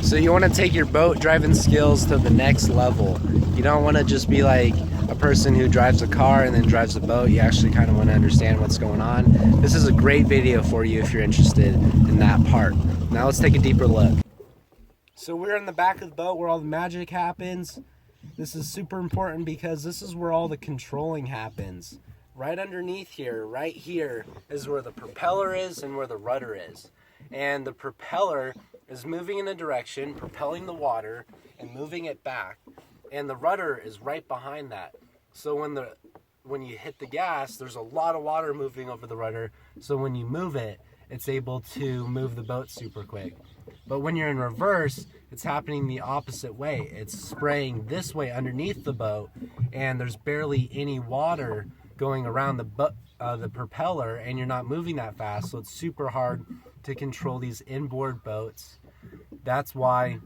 So you want to take your boat driving skills to the next level. You don't want to just be like a person who drives a car and then drives a boat. You actually kind of want to understand what's going on. This is a great video for you if you're interested in that part. Now let's take a deeper look. So we're in the back of the boat where all the magic happens. This is super important because this is where all the controlling happens. Right underneath here, right here, is where the propeller is and where the rudder is. And the propeller is moving in a direction, propelling the water and moving it back. And the rudder is right behind that. So when you hit the gas, there's a lot of water moving over the rudder. So when you move it, it's able to move the boat super quick. But when you're in reverse, it's happening the opposite way. It's spraying this way underneath the boat, and there's barely any water going around the propeller, and you're not moving that fast. So it's super hard to control these inboard boats. That's why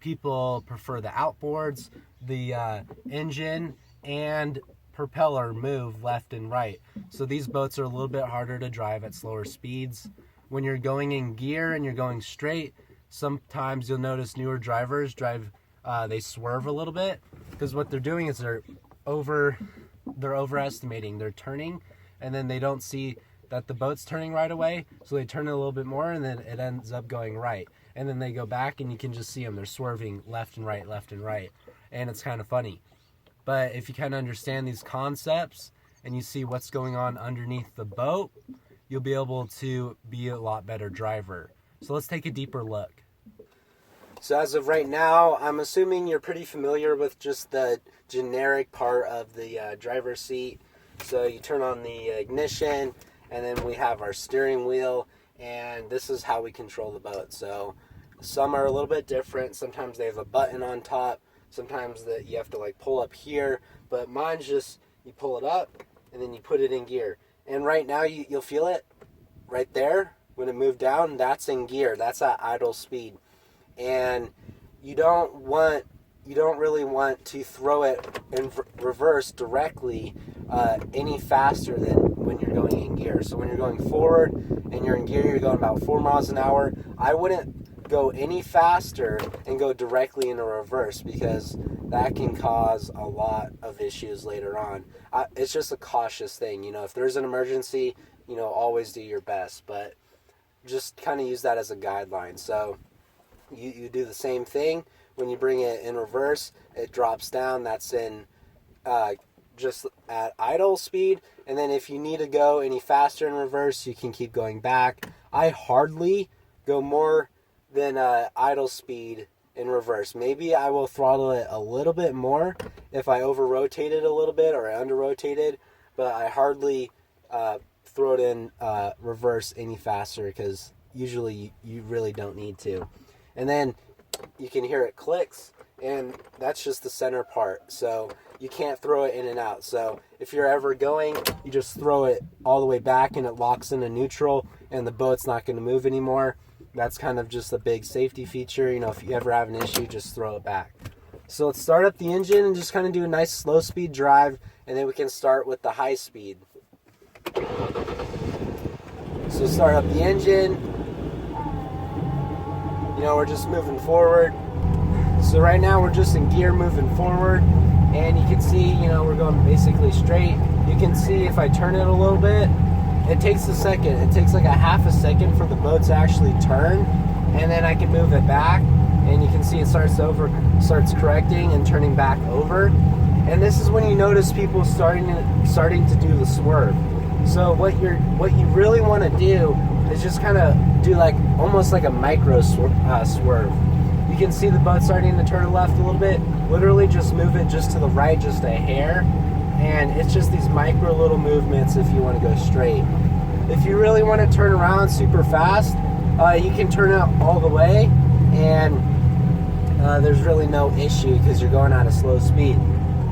people prefer the outboards. The engine and propeller move left and right. So these boats are a little bit harder to drive at slower speeds. When you're going in gear and you're going straight, sometimes you'll notice newer drivers they swerve a little bit, because what they're doing is they're overestimating. They're turning, and then they don't see that the boat's turning right away, so they turn it a little bit more, and then it ends up going right. And then they go back, and you can just see them. They're swerving left and right, and it's kind of funny. But if you kind of understand these concepts and you see what's going on underneath the boat, you'll be able to be a lot better driver. So let's take a deeper look. So as of right now, I'm assuming you're pretty familiar with just the generic part of the driver's seat. So you turn on the ignition, and then we have our steering wheel, and this is how we control the boat. So some are a little bit different. Sometimes they have a button on top. Sometimes that you have to like pull up here, but mine's just you pull it up and then you put it in gear. And right now you'll feel it right there when it moved down. That's in gear. That's at idle speed. And you don't really want to throw it in reverse directly any faster than when you're going in gear. So when you're going forward and you're in gear, you're going about 4 miles an hour. I wouldn't go any faster and go directly into reverse, because that can cause a lot of issues later on. It's just a cautious thing. If there's an emergency, always do your best, but just kind of use that as a guideline. So you do the same thing. When you bring it in reverse, it drops down. That's in just at idle speed. And then if you need to go any faster in reverse, you can keep going back. I hardly go more than idle speed in reverse. Maybe I will throttle it a little bit more if I over-rotate it a little bit or under-rotated, but I hardly throw it in reverse any faster, because usually you really don't need to. And then you can hear it clicks, and that's just the center part, so you can't throw it in and out. So if you're ever going, you just throw it all the way back and it locks into neutral, and the boat's not going to move anymore. That's kind of just a big safety feature. If you ever have an issue, just throw it back. So let's start up the engine and just kind of do a nice slow speed drive, and then we can start with the high speed. So start up the engine. We're just moving forward. So right now we're just in gear moving forward, and you can see, we're going basically straight. You can see if I turn it a little bit, it takes a second. It takes like a half a second for the boat to actually turn, and then I can move it back, and you can see it starts correcting and turning back over. And this is when you notice people starting to do the swerve. So what you really want to do is just kind of do like almost like a micro swerve. You can see the boat starting to turn left a little bit. Literally just move it just to the right, just a hair. And it's just these micro little movements if you want to go straight. If you really want to turn around super fast, you can turn out all the way, and there's really no issue because you're going at a slow speed.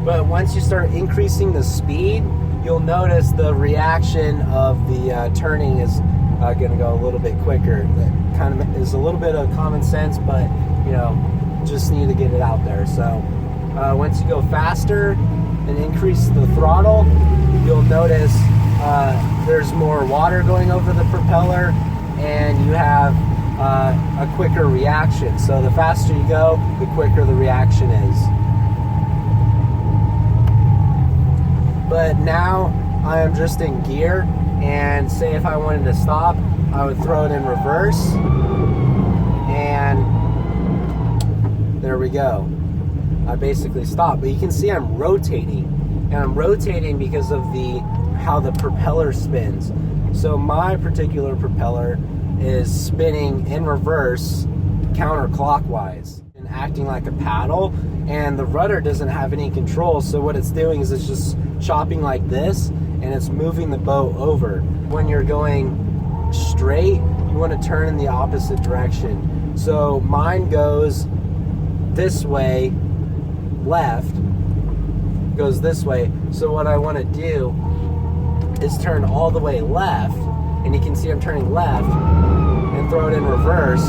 But once you start increasing the speed, you'll notice the reaction of the turning is going to go a little bit quicker. That kind of is a little bit of common sense, but just need to get it out there. So once you go faster and increase the throttle, you'll notice there's more water going over the propeller, and you have a quicker reaction. So the faster you go, the quicker the reaction is. But now I am just in gear, and say if I wanted to stop, I would throw it in reverse, and there we go. I basically stopped, but you can see I'm rotating, and I'm rotating because of how the propeller spins. So my particular propeller is spinning in reverse counterclockwise and acting like a paddle, and the rudder doesn't have any control. So what it's doing is it's just chopping like this, and it's moving the boat over. When you're going straight, you want to turn in the opposite direction. So mine goes this way, left, goes this way. So what I want to do is turn all the way left, and you can see I'm turning left, and throw it in reverse,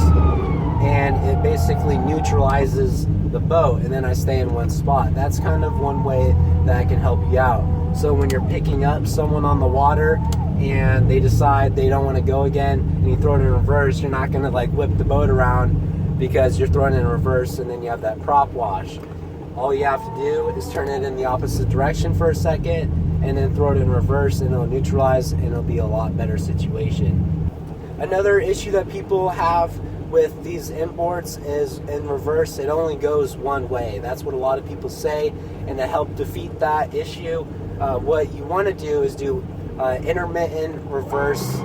and it basically neutralizes the boat, and then I stay in one spot. That's kind of one way that I can help you out. So when you're picking up someone on the water and they decide they don't want to go again, and you throw it in reverse, you're not going to like whip the boat around because you're throwing it in reverse, and then you have that prop wash. All you have to do is turn it in the opposite direction for a second, and then throw it in reverse, and it'll neutralize, and it'll be a lot better situation. Another issue that people have with these inboards is in reverse, it only goes one way. That's what a lot of people say, and to help defeat that issue, what you want to do is do intermittent reverse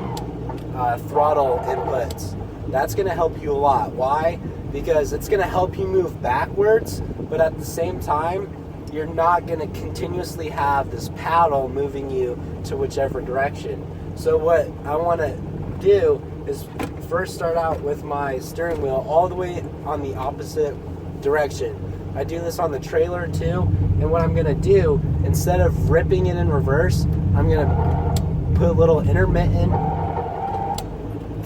throttle inputs. That's going to help you a lot. Why? Because it's going to help you move backwards, but at the same time, you're not going to continuously have this paddle moving you to whichever direction. So what I want to do is first start out with my steering wheel all the way on the opposite direction. I do this on the trailer too, and what I'm going to do, instead of ripping it in reverse, I'm going to put little intermittent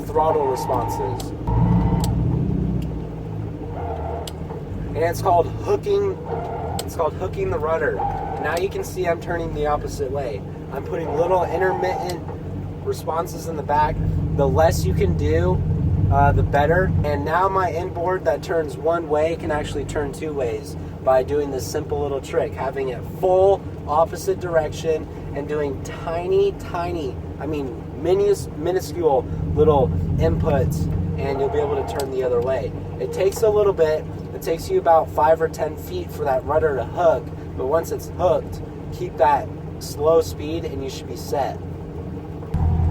throttle responses. And it's called hooking the rudder. Now you can see I'm turning the opposite way. I'm putting little intermittent responses in the back. The less you can do, the better. And now my inboard that turns one way can actually turn two ways by doing this simple little trick, having it full opposite direction and doing tiny, minuscule little inputs, and you'll be able to turn the other way. It takes a little bit. It takes you about 5 or 10 feet for that rudder to hook, but once it's hooked, keep that slow speed and you should be set.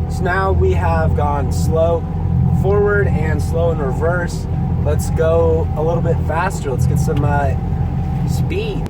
So now we have gone slow forward and slow in reverse. Let's go a little bit faster. Let's get some speed.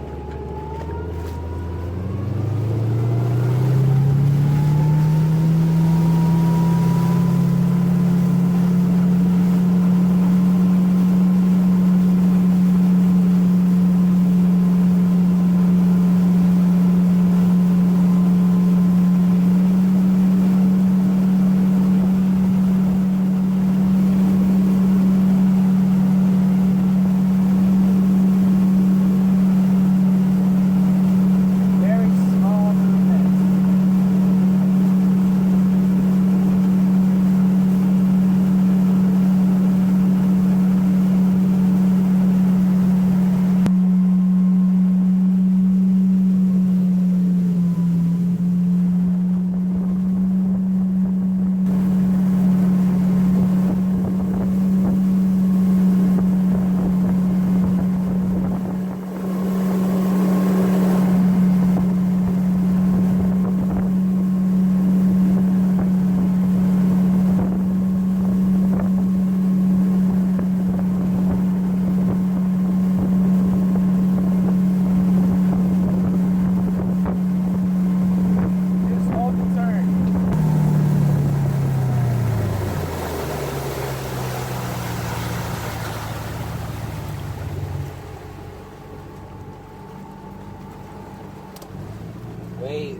Wait.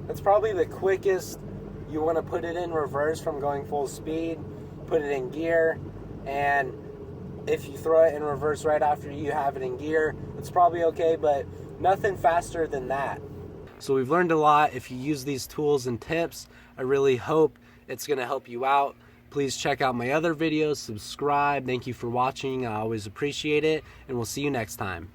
That's probably the quickest. You want to put it in reverse from going full speed, put it in gear, and if you throw it in reverse right after you have it in gear, it's probably okay, but nothing faster than that. So we've learned a lot. If you use these tools and tips, I really hope it's going to help you out. Please check out my other videos, subscribe. Thank you for watching. I always appreciate it, and we'll see you next time.